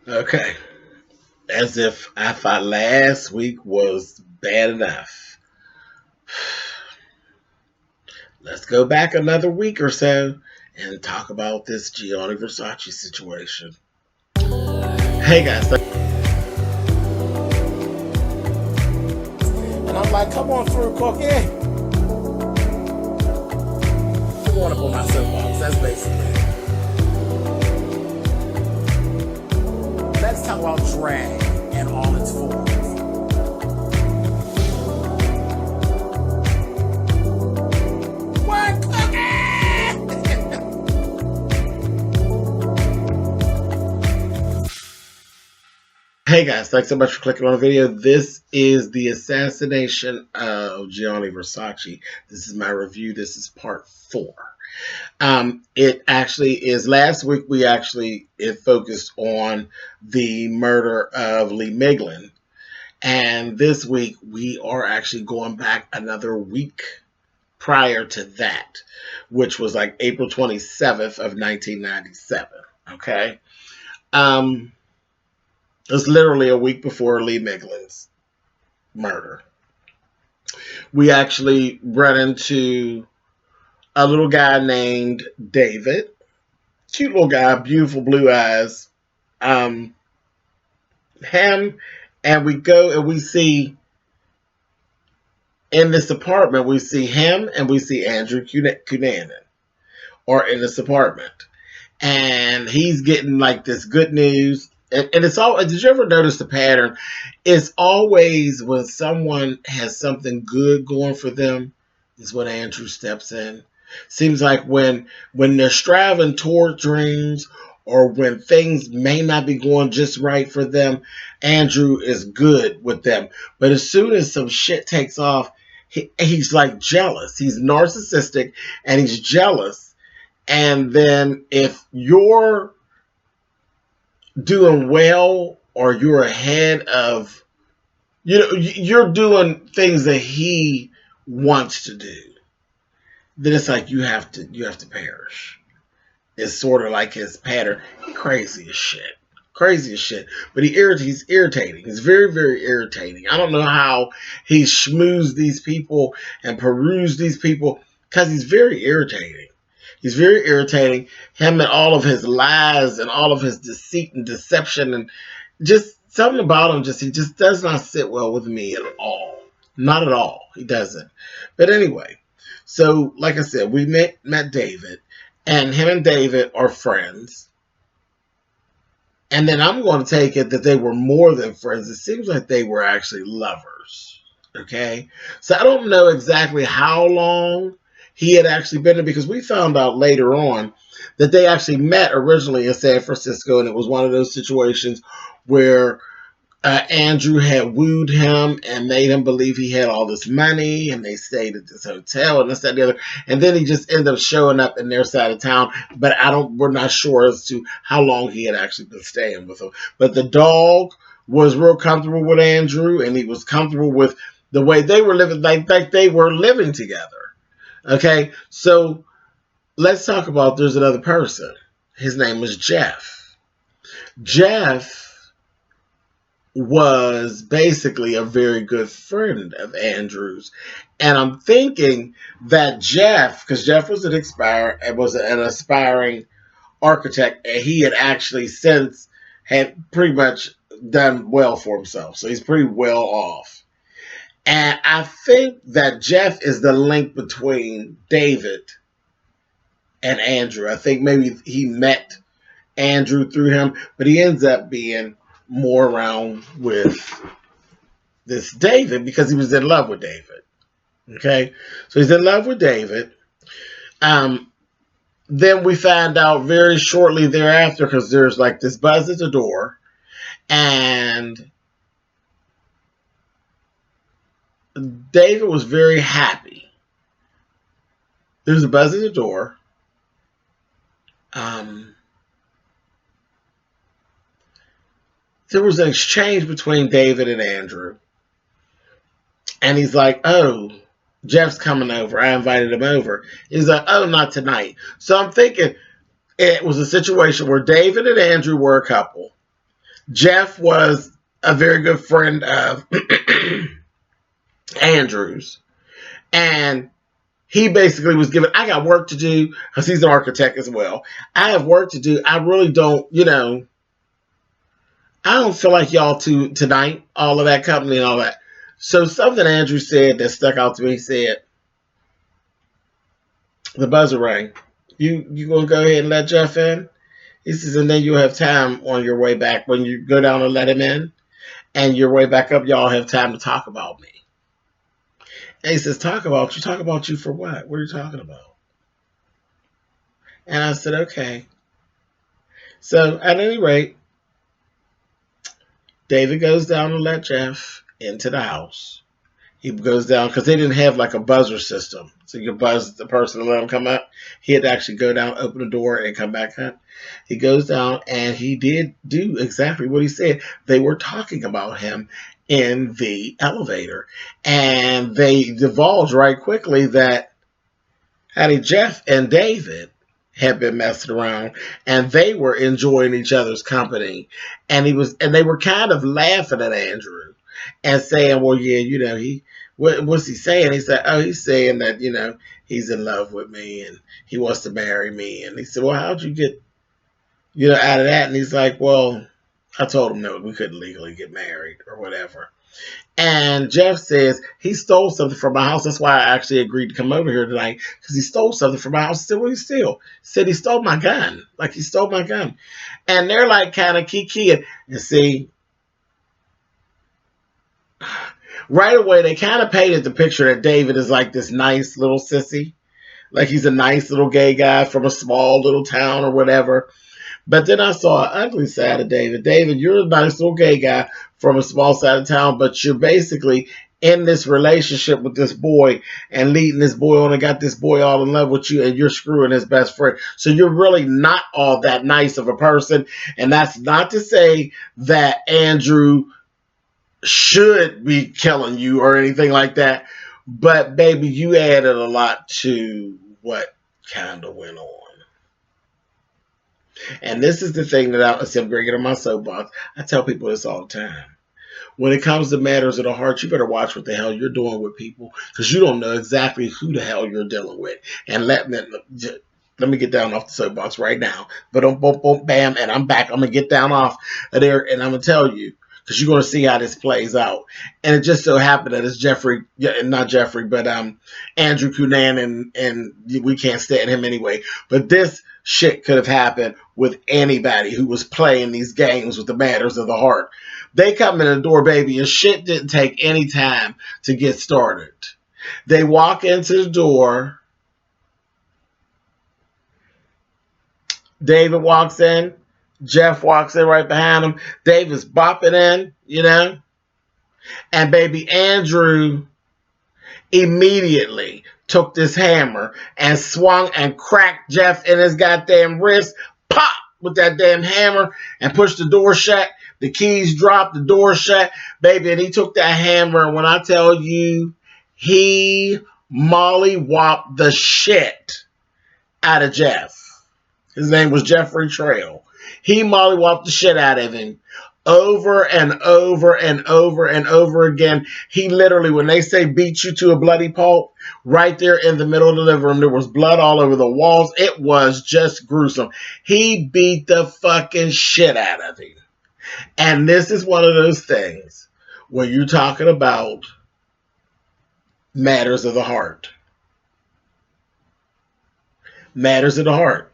Okay. As if I thought last week was bad enough. Let's go back another week or so and talk about this Gianni Versace situation. Hey guys. And I'm like, come on through, Cookie. I want to put my soapbox. That's basically it. Let's talk about drag in all its forms. What, Cookie? Hey guys, thanks so much for clicking on the video. This is the assassination of Gianni Versace. This is my review. This is part 4. It actually is, last week it focused on the murder of Lee Miglin. And this week we are actually going back another week prior to that, which was like April 27th of 1997. Okay. It was literally a week before Lee Miglin's murder. We actually ran into a little guy named David. Cute little guy, beautiful blue eyes. Him, and we go and we see in this apartment, we see him and we see Andrew Cunanan, or in this apartment. And he's getting like this good news. And it's all, did you ever notice the pattern? It's always when someone has something good going for them is when Andrew steps in. Seems like when they're striving toward dreams, or when things may not be going just right for them, Andrew is good with them. But as soon as some shit takes off, he's like jealous. He's narcissistic and he's jealous. And then if you're doing well, or you're ahead of, you're doing things that he wants to do, then it's like you have to perish. It's sort of like his pattern. He's crazy as shit. Crazy as shit. But he's irritating. He's very, very irritating. I don't know how he schmoozed these people and perused these people, because he's very irritating. He's very irritating. Him and all of his lies and all of his deceit and deception, and just something about him, he just does not sit well with me at all. Not at all. He doesn't. But anyway, so like I said, we met David, and him and David are friends. And then I'm going to take it that they were more than friends. It seems like they were actually lovers. Okay? So I don't know exactly how long he had actually been there, because we found out later on that they actually met originally in San Francisco, and it was one of those situations where Andrew had wooed him and made him believe he had all this money, and they stayed at this hotel and this, that, and the other. And then he just ended up showing up in their side of town. But we're not sure as to how long he had actually been staying with them. But the dog was real comfortable with Andrew, and he was comfortable with the way they were living, like they were living together. Okay, so let's talk about, there's another person. His name was Jeff. Jeff was basically a very good friend of Andrew's. And I'm thinking that Jeff, because Jeff was an aspiring architect, and he had actually since had pretty much done well for himself. So he's pretty well off. And I think that Jeff is the link between David and Andrew. I think maybe he met Andrew through him, but he ends up being more around with this David because he was in love with David. Okay? So he's in love with David. Then we find out very shortly thereafter, because there's like this buzz at the door, and David was very happy. There's a buzz at the door. There was an exchange between David and Andrew. And he's like, oh, Jeff's coming over. I invited him over. He's like, oh, not tonight. So I'm thinking it was a situation where David and Andrew were a couple. Jeff was a very good friend of Andrew's. And he basically was given, I got work to do because he's an architect as well. I have work to do. I really don't, I don't feel like y'all tonight, all of that company and all that. So something Andrew said that stuck out to me, he said, the buzzer rang. You gonna go ahead and let Jeff in? He says, and then you'll have time on your way back when you go down and let him in. And your way back up, y'all have time to talk about me. And he says, talk about you? Talk about you for what? What are you talking about? And I said, okay. So at any rate, David goes down to let Jeff into the house. He goes down because they didn't have like a buzzer system. So you could buzz the person and let him come up. He had to actually go down, open the door, and come back up. He goes down and he did do exactly what he said. They were talking about him in the elevator. And they divulged right quickly that honey, Jeff and David had been messing around and they were enjoying each other's company. And they were kind of laughing at Andrew and saying, well, yeah, what's he saying? He said, oh, he's saying that, he's in love with me and he wants to marry me. And he said, well, how'd you get, out of that? And he's like, well, I told him no, we couldn't legally get married or whatever. And Jeff says he stole something from my house. That's why I actually agreed to come over here tonight, because he stole something from my house. He said, what did he steal? He said he stole my gun. Like he stole my gun. And they're like kind of kikiing. And see, right away, they kind of painted the picture that David is like this nice little sissy. Like he's a nice little gay guy from a small little town or whatever. But then I saw an ugly side of David. David, you're a nice little gay guy from a small side of town, but you're basically in this relationship with this boy and leading this boy on and got this boy all in love with you and you're screwing his best friend. So you're really not all that nice of a person. And that's not to say that Andrew should be killing you or anything like that. But baby, you added a lot to what kind of went on. And this is the thing that I said, bringing on my soapbox. I tell people this all the time. When it comes to matters of the heart, you better watch what the hell you're doing with people, because you don't know exactly who the hell you're dealing with. And let me get down off the soapbox right now. But boom, boom, boom, bam, and I'm back. I'm going to get down off of there, and I'm going to tell you, because you're going to see how this plays out. And it just so happened that it's Andrew Cunanan, and we can't stand him anyway. But this shit could have happened with anybody who was playing these games with the matters of the heart. They come in the door, baby, and shit didn't take any time to get started. They walk into the door. David walks in. Jeff walks in right behind him. David's bopping in, And baby Andrew immediately took this hammer and swung and cracked Jeff in his goddamn wrist. Pop! With that damn hammer and pushed the door shut. The keys dropped, the door shut. Baby, and he took that hammer, and when I tell you, he mollywopped the shit out of Jeff. His name was Jeffrey Trail. He mollywopped the shit out of him over and over and over and over again. He literally, when they say beat you to a bloody pulp, right there in the middle of the living room, there was blood all over the walls. It was just gruesome. He beat the fucking shit out of him. And this is one of those things when you're talking about matters of the heart. Matters of the heart.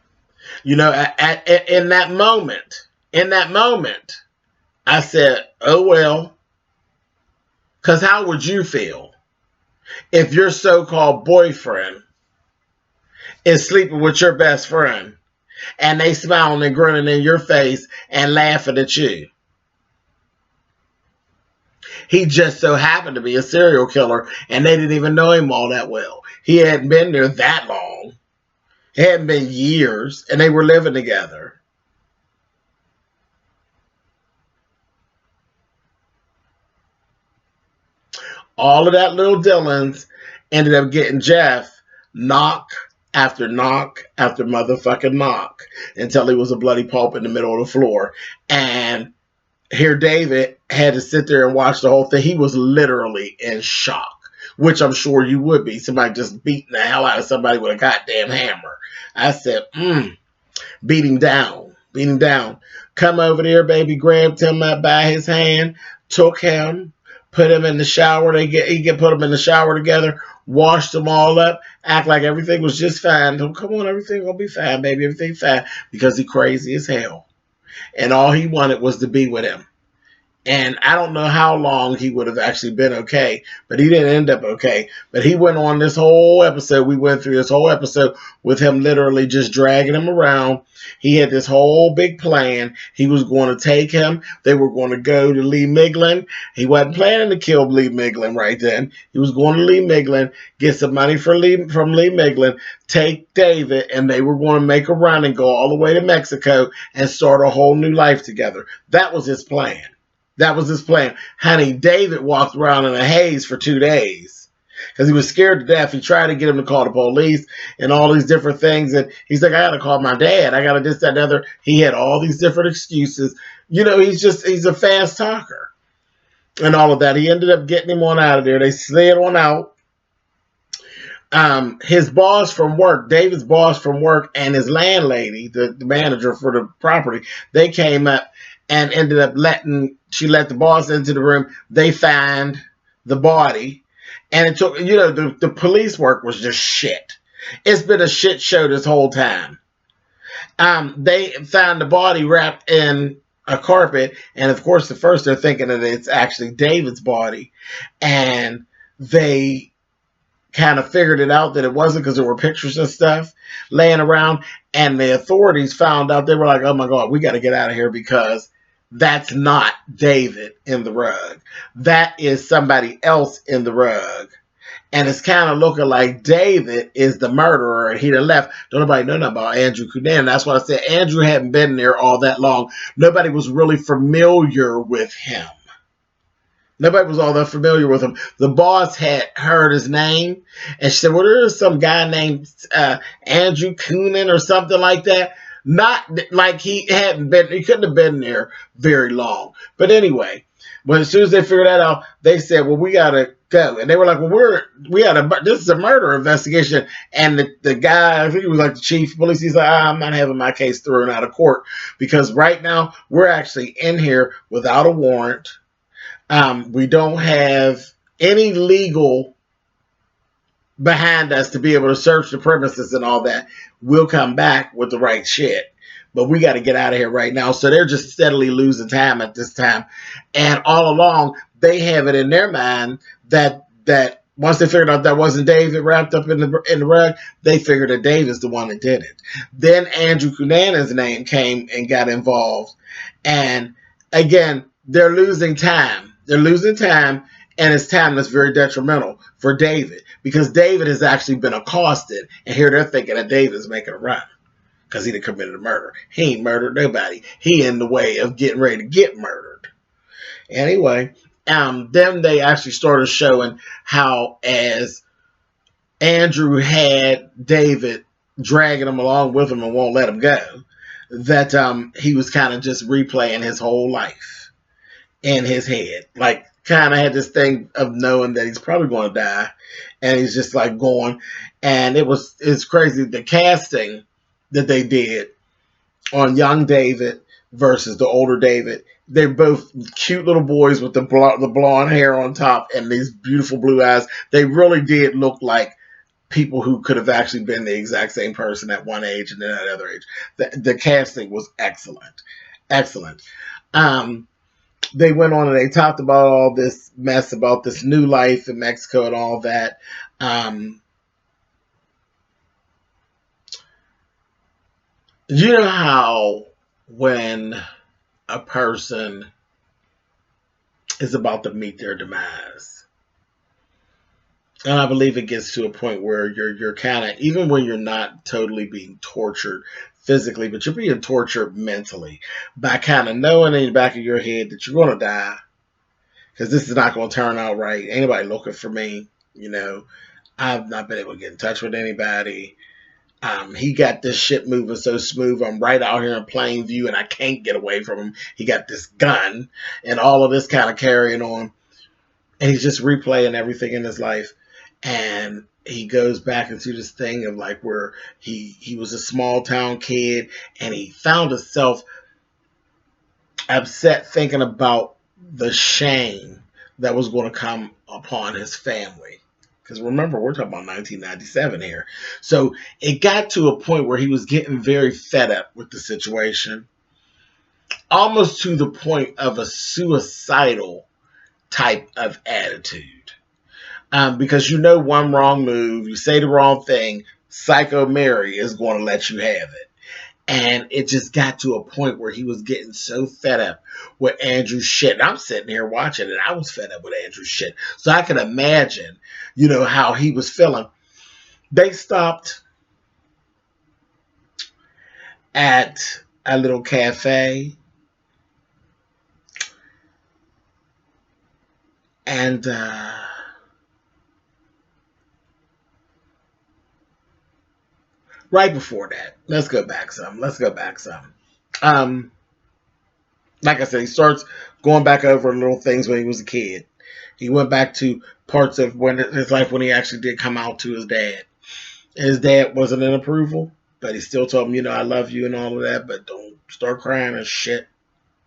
In that moment, I said, oh, well, because how would you feel if your so-called boyfriend is sleeping with your best friend and they smiling and grinning in your face and laughing at you? He just so happened to be a serial killer and they didn't even know him all that well. He hadn't been there that long. It hadn't been years, and they were living together. All of that little Dillons ended up getting Jeff knock after knock after motherfucking knock until he was a bloody pulp in the middle of the floor. And here David had to sit there and watch the whole thing. He was literally in shock, which I'm sure you would be. Somebody just beating the hell out of somebody with a goddamn hammer. I said, beat him down, beat him down. Come over there, baby, grabbed him up by his hand, took him, put him in the shower. He get put him in the shower together, washed them all up, act like everything was just fine. Come on, everything gonna be fine, baby, everything fine, because he crazy as hell. And all he wanted was to be with him. And I don't know how long he would have actually been okay, but he didn't end up okay. But he went on this whole episode. We went through this whole episode with him literally just dragging him around. He had this whole big plan. He was going to take him. They were going to go to Lee Miglin. He wasn't planning to kill Lee Miglin right then. He was going to Lee Miglin, get some money from Lee Miglin, take David, and they were going to make a run and go all the way to Mexico and start a whole new life together. That was his plan. That was his plan. Honey, David walked around in a haze for 2 days because he was scared to death. He tried to get him to call the police and all these different things. And he's like, I got to call my dad. I got to this, that, and the other. He had all these different excuses. You know, he's a fast talker and all of that. He ended up getting him on out of there. They slid on out. His boss from work, David's boss from work, and his landlady, the manager for the property, they came up and ended up she let the boss into the room. They found the body. And it took, the police work was just shit. It's been a shit show this whole time. They found the body wrapped in a carpet. And of course, at first they're thinking that it's actually David's body. And they kind of figured it out that it wasn't because there were pictures and stuff laying around. And the authorities found out. They were like, oh my God, we got to get out of here because that's not David in the rug. That is somebody else in the rug. And it's kind of looking like David is the murderer and he done left. Don't nobody know nothing about Andrew Cunanan. That's why I said Andrew hadn't been there all that long. Nobody was really familiar with him. Nobody was all that familiar with him. The boss had heard his name and she said, well, there's some guy named Andrew Cunanan or something like that. Not like he couldn't have been there very long. But anyway, but as soon as they figured that out, they said, well, we got to go. And they were like, well, this is a murder investigation. And the guy, I think he was like the chief of police, he's like, I'm not having my case thrown out of court because right now we're actually in here without a warrant. We don't have any legal behind us to be able to search the premises and all that. We'll come back with the right shit. But we got to get out of here right now. So they're just steadily losing time at this time. And all along, they have it in their mind that once they figured out that wasn't David wrapped up in the rug, they figured that David's the one that did it. Then Andrew Cunanan's name came and got involved. And again, they're losing time. They're losing time. And it's time that's very detrimental for David because David has actually been accosted. And here they're thinking that David's making a run because he done committed a murder. He ain't murdered nobody. He in the way of getting ready to get murdered. Anyway, then they actually started showing how as Andrew had David dragging him along with him and won't let him go, that he was kind of just replaying his whole life in his head. Like, kind of had this thing of knowing that he's probably going to die, and he's just like going. And it's crazy the casting that they did on young David versus the older David. They're both cute little boys with the blonde hair on top and these beautiful blue eyes. They really did look like people who could have actually been the exact same person at one age and then at another age. The casting was excellent, excellent. They went on and they talked about all this mess about this new life in Mexico and all that. You know how when a person is about to meet their demise, and I believe it gets to a point where you're kind of, even when you're not totally being tortured physically, but you're being tortured mentally by kind of knowing in the back of your head that you're going to die because this is not going to turn out right. Ain't nobody looking for me. I've not been able to get in touch with anybody. He got this shit moving so smooth. I'm right out here in plain view and I can't get away from him. He got this gun and all of this kind of carrying on. And he's just replaying everything in his life. And he goes back into this thing of like where he was a small town kid and he found himself upset thinking about the shame that was going to come upon his family. Because remember, we're talking about 1997 here. So it got to a point where he was getting very fed up with the situation, almost to the point of a suicidal type of attitude. Because you know one wrong move, you say the wrong thing, Psycho Mary is going to let you have it. And it just got to a point where he was getting so fed up with Andrew's shit. And I'm sitting here watching it. I was fed up with Andrew's shit. So I can imagine, how he was feeling. They stopped at a little cafe. And right before that, let's go back some. Like I said, he starts going back over little things when he was a kid. He went back to parts of his life when he actually did come out to his dad. And his dad wasn't in approval, but he still told him, I love you and all of that, but don't start crying and shit,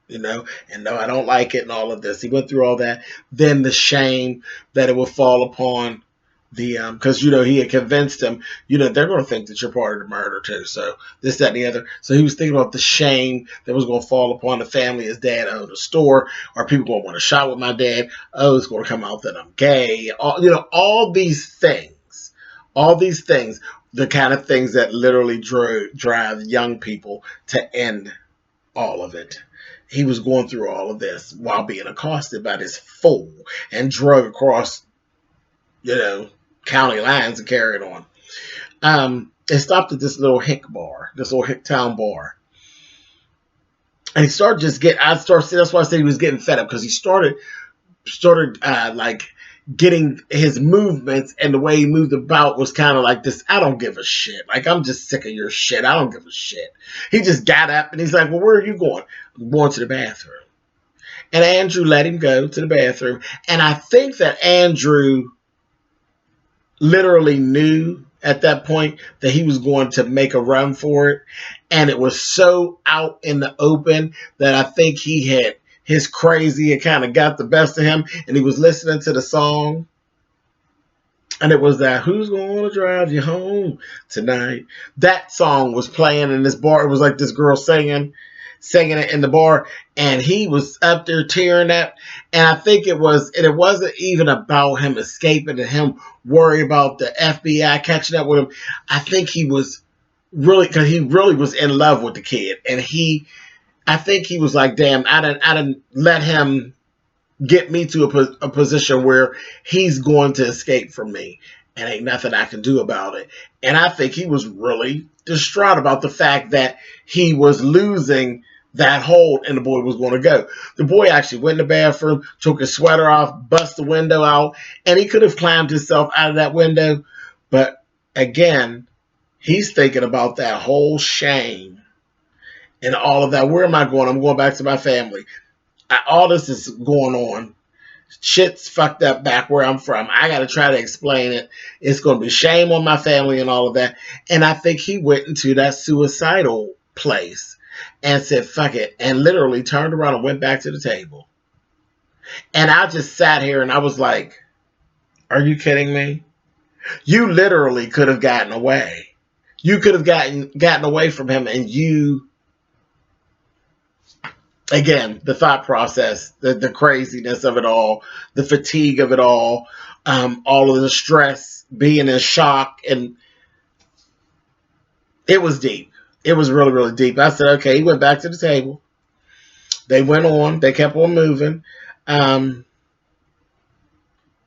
and no, I don't like it and all of this. He went through all that. Then the shame that it would fall upon because he had convinced him, they're going to think that you're part of the murder too. So this, that, and the other. So he was thinking about the shame that was going to fall upon the family. His dad owned a store. Are people going to want to shop with my dad? Oh, it's going to come out that I'm gay. All these things, the kind of things that literally drive young people to end all of it. He was going through all of this while being accosted by this fool and drug across, county lines and carried on. They stopped at this little hick bar, this little hick town bar. And he started that's why I said he was getting fed up, because he started like getting his movements, and the way he moved about was kind of like this, I don't give a shit. Like, I'm just sick of your shit. I don't give a shit. He just got up and he's like, well, where are you going? I'm going to the bathroom. And Andrew let him go to the bathroom. And I think that Andrew literally knew at that point that he was going to make a run for it. And it was so out in the open that I think he had his crazy, it kind of got the best of him. And he was listening to the song. And it was that, who's going to drive you home tonight? That song was playing in this bar. It was like this girl singing it in the bar, and he was up there tearing up. And I think it wasn't even about him escaping and him worried about the FBI catching up with him. I think he was really, because he really was in love with the kid, and I think he was like, damn, I didn't let him get me to a position where he's going to escape from me, and ain't nothing I can do about it. And I think he was really distraught about the fact that he was losing that hold and the boy was going to go. The boy actually went in the bathroom, took his sweater off, bust the window out, and he could have climbed himself out of that window. But again, he's thinking about that whole shame and all of that. Where am I going? I'm going back to my family. All this is going on. Shit's fucked up back where I'm from. I got to try to explain it. It's going to be shame on my family and all of that. And I think he went into that suicidal place and said, fuck it, and literally turned around and went back to the table. And I just sat here and I was like, are you kidding me? You literally could have gotten away. You could have gotten away from him, and again, the thought process, the craziness of it all, the fatigue of it all of the stress, being in shock, and it was deep. It was really, really deep. I said, okay, he went back to the table. They went on. They kept on moving.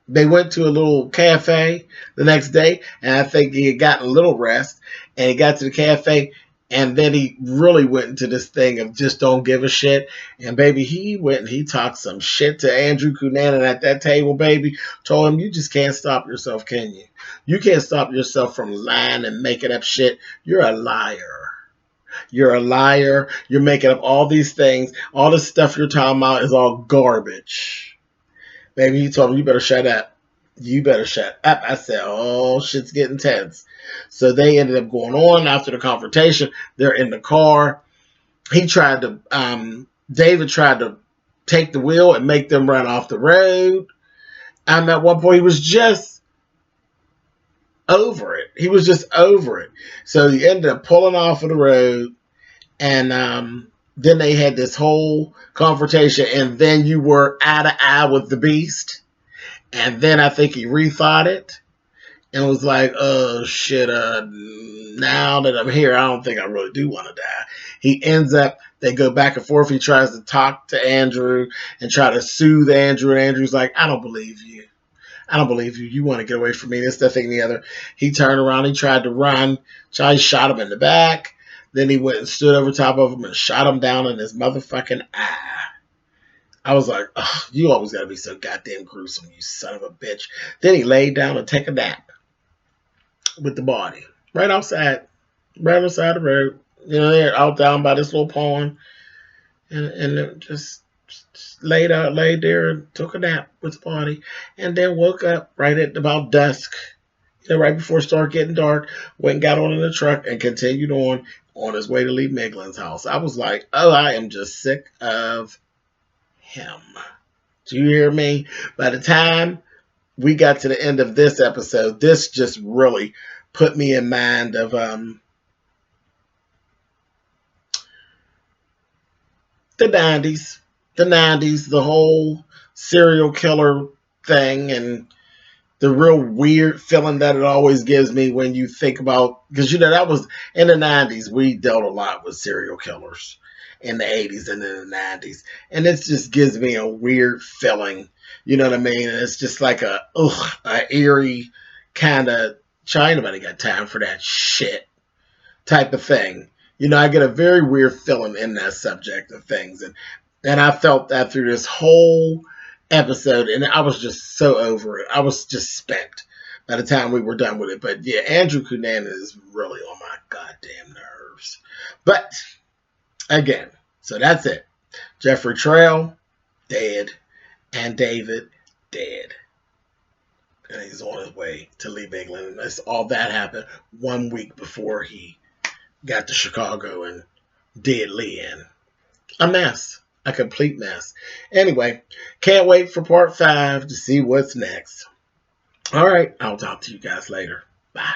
They went to a little cafe the next day, and I think he had gotten a little rest, and he got to the cafe, And then he really went into this thing of just don't give a shit. And baby, he went and he talked some shit to Andrew Cunanan at that table, baby. Told him, you just can't stop yourself, can you? You can't stop yourself from lying and making up shit. You're a liar. You're a liar. You're making up all these things. All this stuff you're talking about is all garbage. Baby, he told him, you better shut up. You better shut up. I said, oh, shit's getting tense. So they ended up going on after the confrontation. They're in the car. David tried to take the wheel and make them run off the road. At one point, he was just over it. He was just over it. So he ended up pulling off of the road. And then they had this whole confrontation. And then you were eye to eye with the beast. And then I think he rethought it and was like, oh, shit, now that I'm here, I don't think I really do want to die. He ends up, they go back and forth. He tries to talk to Andrew and try to soothe Andrew. And Andrew's like, I don't believe you. I don't believe you. You want to get away from me. This, that, thing, the other. He turned around. He tried to run. He shot him in the back. Then he went and stood over top of him and shot him down in his motherfucking eye. I was like, oh, you always got to be so goddamn gruesome, you son of a bitch. Then he laid down and take a nap with the body. Right outside the road. You know, they're out down by this little pond. And just laid there and took a nap with the body. And then woke up right at about dusk. You know, right before it started getting dark. Went and got on in the truck and continued on his way to Lee Miglin's house. I was like, oh, I am just sick of him. Do you hear me? By the time we got to the end of this episode, this just really put me in mind of the 90s. The 90s, the whole serial killer thing, and the real weird feeling that it always gives me when you think about, because, you know, that was in the 90s, we dealt a lot with serial killers in the 80s and in the 90s. And it just gives me a weird feeling. You know what I mean? And it's just like a eerie kind of, ain't nobody got time for that shit type of thing. You know, I get a very weird feeling in that subject of things. And I felt that through this whole episode. And I was just so over it. I was just spent by the time we were done with it. But yeah, Andrew Cunanan is really on my goddamn nerves. But again, so that's it. Jeffrey Trail, dead. And David, dead. And he's on his way to Lee Miglin. And all that happened 1 week before he got to Chicago and did Lee in. A mess. A complete mess. Anyway, can't wait for part 5 to see what's next. All right, I'll talk to you guys later. Bye.